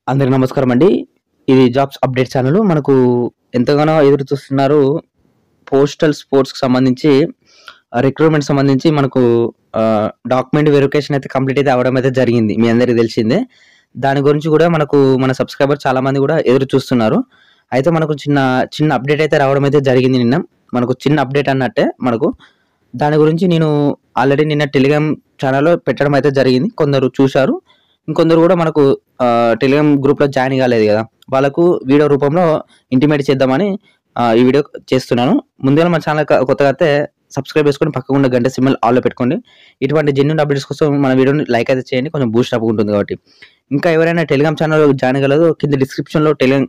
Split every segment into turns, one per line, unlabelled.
అందరికి నమస్కారం అండి. ఇది జాబ్స్ అప్డేట్ ఛానల్. మనకు ఎంతగానో ఎదురు చూస్తున్నారు. పోస్టల్ స్పోర్ట్స్‌కి సంబంధించి రిక్రూట్‌మెంట్ సంబంధించి మనకు డాక్యుమెంట్ వెరిఫికేషన్ అయితే కంప్లీట్ అయితే అవ్వడం అయితే జరిగింది. మీ అందరికీ తెలిసిందే. దాని గురించి కూడా మనకు మన సబ్స్క్రైబర్ చాలా మంది కూడా ఎదురు చూస్తున్నారు. అయితే మనకు చిన్న అప్డేట్ అయితే రావడం అయితే జరిగింది నిన్న. మనకు చిన్న అప్డేట్ అన్నట్టే మనకు. దాని గురించి నేను ఆల్రెడీ నిన్న టెలిగ్రామ్ ఛానల్‌లో పెట్టడం అయితే జరిగింది. కొందరు చూశారు. ఇంకొందరు కూడా మనకు టెలిగ్రామ్ గ్రూప్‌లో జాయిన్ కాలేదు కదా! వాళ్ళకు వీడియో రూపంలో ఇంటిమేట్ చేద్దామని ఈ వీడియో చేస్తున్నాను. ముందుగా మన ఛానల్ కొత్తగా అయితే సబ్స్క్రైబ్ చేసుకొని పక్కన ఉన్న గంట సింబల్ ఆల్‌లో పెట్టుకోండి. ఇటువంటి జెన్యూన్ అప్డేట్స్ కోసం మన వీడియోని లైక్ అయితే చేయండి. కొంచెం బూస్ట్ అప్ ఉంటుంది కాబట్టి. ఇంకా ఎవరైనా టెలిగ్రామ్ ఛానల్‌లో జాయిన్ కాలేదో కింద డిస్క్రిప్షన్‌లో టెలిగ్రామ్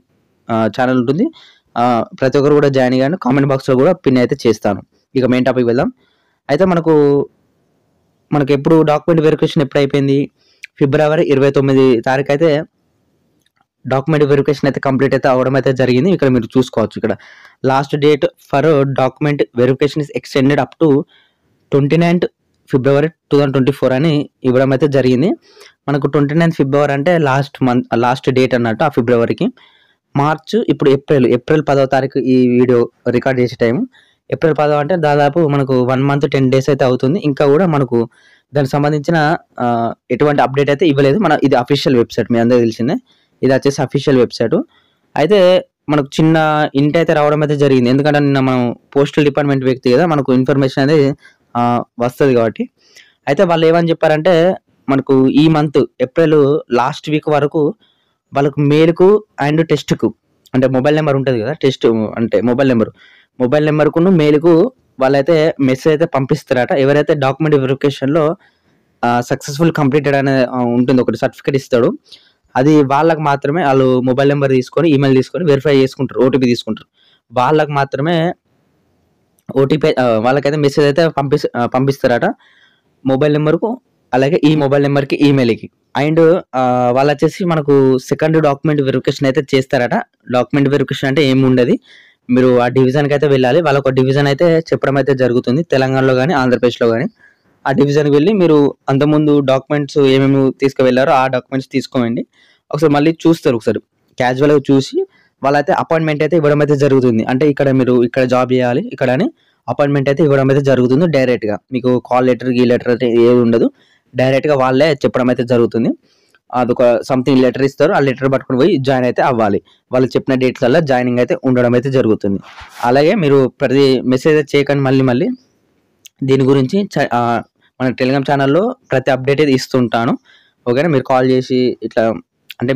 ఛానల్ ఉంటుంది. ప్రతి ఒక్కరు కూడా జాయిన్ కాండి. కామెంట్ బాక్స్‌లో కూడా పిన్ అయితే చేస్తాను. ఇక మెయిన్ టాపిక్ వెళ్దాం. అయితే మనకెప్పుడు డాక్యుమెంట్ వెరిఫికేషన్ ఎప్పుడు అయిపోయింది? ఫిబ్రవరి 29 తారీఖు అయితే డాక్యుమెంట్ వెరిఫికేషన్ అయితే కంప్లీట్ అయితే అవ్వడం అయితే జరిగింది. ఇక్కడ మీరు చూసుకోవచ్చు. ఇక్కడ last date for document verification is extended up to 29th ఫిబ్రవరి 2024 అని ఇవ్వడం అయితే జరిగింది. మనకు 29th ఫిబ్రవరి అంటే లాస్ట్ డేట్ అన్నట్టు ఆ ఫిబ్రవరికి. మార్చ్ ఇప్పుడు ఏప్రిల్ 10వ తారీఖు ఈ వీడియో రికార్డ్ చేసే టైం. ఏప్రిల్ 10 అంటే దాదాపు మనకు 1 month 10 days అయితే అవుతుంది. ఇంకా కూడా మనకు దానికి సంబంధించిన ఎటువంటి అప్డేట్ అయితే ఇవ్వలేదు. ఇది అఫీషియల్ వెబ్‌సైట్. మీ అందరికీ తెలిసిందే. ఇది వచ్చేసి అఫీషియల్ వెబ్‌సైట్. అయితే మనకు చిన్న హింట్ అయితే రావడం అయితే జరిగింది. ఎందుకంటే నిన్న మనం పోస్టల్ డిపార్ట్మెంట్ వ్యక్తి కదా! మనకు ఇన్ఫర్మేషన్ అనేది వస్తది కాబట్టి. అయితే వాళ్ళు ఏమని చెప్పారంటే మనకు ఈ మంత్ ఏప్రిల్ లాస్ట్ వీక్ వరకు వాళ్ళకు మెయిల్‌కు అండ్ టెస్ట్‌కు అంటే మొబైల్ నెంబర్ ఉంటది కదా! టెస్ట్ అంటే మొబైల్ నెంబర్‌కును మెయిల్‌కు వాళ్ళైతే మెసేజ్ అయితే పంపిస్తారట. ఎవరైతే డాక్యుమెంట్ వెరిఫికేషన్‌లో సక్సెస్‌ఫుల్ కంప్లీటెడ్ అనే ఉంటుంది. ఒకటి సర్టిఫికేట్ ఇస్తాడు. అది వాళ్ళకి మాత్రమే ఆళ్ళు మొబైల్ నెంబర్ తీసుకొని, ఈమెయిల్ తీసుకొని వెరిఫై చేసుకుంటారు. ఓటీపీ తీసుకుంటారు. వాళ్ళకి మాత్రమే ఓటీపీ వాళ్ళకైతే మెసేజ్ అయితే పంపిస్తారట. మొబైల్ నెంబర్‌కు అలాగే ఈ మొబైల్ నెంబర్‌కి, ఈమెయిల్‌కి. అండ్ వాళ్ళొచ్చేసి మనకు సెకండ్ డాక్యుమెంట్ వెరిఫికేషన్ అయితే చేస్తారట. డాక్యుమెంట్ వెరిఫికేషన్ అంటే ఏముండది. మీరు ఆ డివిజన్‌కి అయితే వెళ్ళాలి. వాళ్ళొక డివిజన్ అయితే చెప్పడం అయితే జరుగుతుంది. తెలంగాణలో గాని, ఆంధ్రప్రదేశ్‌లో గాని. ఆ డివిజన్‌కి వెళ్లి మీరు అంతకుముందు డాక్యుమెంట్స్ ఏమేమి తీసుకువెళ్లారో ఆ డాక్యుమెంట్స్ తీసుకోండి. ఒకసారి మళ్ళీ చూస్తారు. ఒకసారి క్యాజువల్‌గా చూసి వాళ్ళైతే అపాయింట్‌మెంట్ అయితే ఇవ్వడం అయితే జరుగుతుంది. అంటే ఇక్కడ జాబ్ చేయాలి ఇక్కడ అని అపాయింట్‌మెంట్ అయితే ఇవ్వడం అయితే జరుగుతుంది డైరెక్ట్‌గా. మీకు కాల్ లెటర్, లెటర్ అయితే ఏది ఉండదు. డైరెక్ట్‌గా వాళ్ళే చెప్పడం అయితే జరుగుతుంది. అదొక సంథింగ్ లెటర్ ఇస్తారు. ఆ లెటర్ పట్టుకొని పోయి జాయిన్ అయితే అవ్వాలి. వాళ్ళు చెప్పిన డేట్స్‌లల్లో జాయినింగ్ అయితే ఉండడం అయితే జరుగుతుంది. అలాగే మీరు ప్రతి మెసేజ్ చేయకండి మళ్ళీ దీని గురించి మన టెలిగ్రామ్ ఛానల్‌లో ప్రతి అప్డేట్ అయితే ఇస్తుంటాను. ఓకేనా? మీరు కాల్ చేసి ఇట్లా అంటే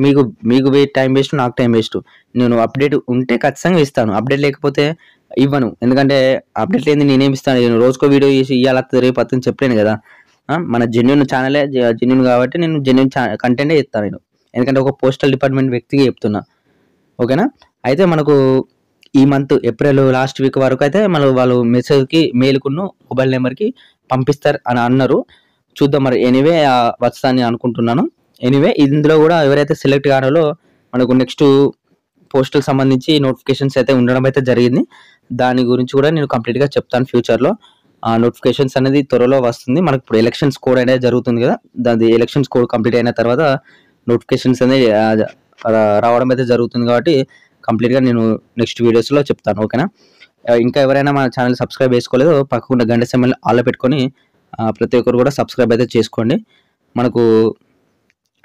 మీకు టైం వేస్ట్, నాకు టైం వేస్ట్. నేను అప్డేట్ ఉంటే ఖచ్చితంగా ఇస్తాను. అప్డేట్ లేకపోతే ఇవ్వను. ఎందుకంటే అప్డేట్ లేనిది నేనేమి ఇస్తాను? నేను రోజుకో వీడియో చేసి ఇయాల వస్తది, రేపు వస్తదని చెప్పలేను కదా! మన జెన్యూన్ ఛానలే జెన్యూన్ కాబట్టి నేను జెన్యూన్ కంటెంటే ఇస్తాను నేను. ఎందుకంటే ఒక పోస్టల్ డిపార్ట్మెంట్ వ్యక్తికి చెప్తున్నా. ఓకేనా? అయితే మనకు ఈ మంత్ ఏప్రిల్ లాస్ట్ వీక్ వరకు అయితే వాళ్ళు మెసేజ్‌కి, మెయిల్‌కును మొబైల్ నెంబర్‌కి పంపిస్తారు అని అన్నారు. చూద్దాం మరి. ఎనీవే వస్తదని అనుకుంటున్నాను. ఎనీవే ఇందులో కూడా ఎవరైతే సెలెక్ట్ కారాలో మనకు నెక్స్ట్ పోస్ట్‌కి సంబంధించి నోటిఫికేషన్స్ అయితే ఉండడం అయితే జరిగింది. దాని గురించి కూడా నేను కంప్లీట్‌గా చెప్తాను ఫ్యూచర్‌లో. నోటిఫికేషన్స్ అనేది త్వరలో వస్తుంది. మనకి ఇప్పుడు ఎలక్షన్స్ కోడ్ అనేది జరుగుతుంది కదా! దాని ఎలక్షన్స్ కోడ్ కంప్లీట్ అయిన తర్వాత నోటిఫికేషన్స్ అనేది రావడం అయితే జరుగుతుంది కాబట్టి కంప్లీట్‌గా నేను నెక్స్ట్ వీడియోస్‌లో చెప్తాను. ఓకేనా? ఇంకా ఎవరైనా మన ఛానల్ సబ్స్క్రైబ్ చేసుకోలేదో పక్కకున్న గంట సింబల్ ఆల్‌లో పెట్టుకొని ప్రతి ఒక్కరు కూడా సబ్స్క్రైబ్ అయితే చేసుకోండి. మనకు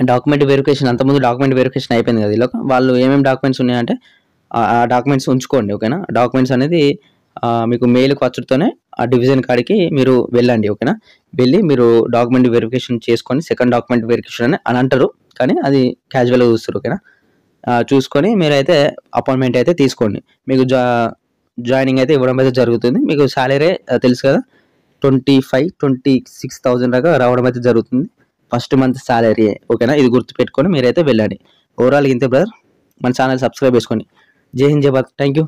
డాక్యుమెంట్ వెరిఫికేషన్ అంతకుముందు డాక్యుమెంట్ వెరిఫికేషన్ అయిపోయింది కదా! ఈలోగా వాళ్ళు ఏమేమి డాక్యుమెంట్స్ ఉన్నాయంటే ఆ డాక్యుమెంట్స్ ఉంచుకోండి. ఓకేనా? డాక్యుమెంట్స్ అనేది మీకు మెయిల్‌కి వచ్చుడుతోనే ఆ డివిజన్ కాడికి మీరు వెళ్ళండి. ఓకేనా? వెళ్ళి మీరు డాక్యుమెంట్ వెరిఫికేషన్ చేసుకొని సెకండ్ డాక్యుమెంట్ వెరిఫికేషన్ అని అంటారు. కానీ అది క్యాజువల్‌గా చూస్తారు. ఓకేనా? చూసుకొని మీరైతే అపాయింట్‌మెంట్ అయితే తీసుకోండి. మీకు జాయినింగ్ అయితే ఇవ్వడం అయితే జరుగుతుంది. మీకు సాలరీ తెలుసు కదా! 26,000 దాకా రావడం అయితే జరుగుతుంది. ఫస్ట్ మంత్ సాలరీయే. ఓకేనా? ఇది గుర్తుపెట్టుకొని మీరైతే వెళ్ళండి. ఓవరాల్‌గా ఇంతే బ్రదర్. మన ఛానల్ సబ్స్క్రైబ్ చేసుకోండి. జై హింద్, జై భారత్. Thank you.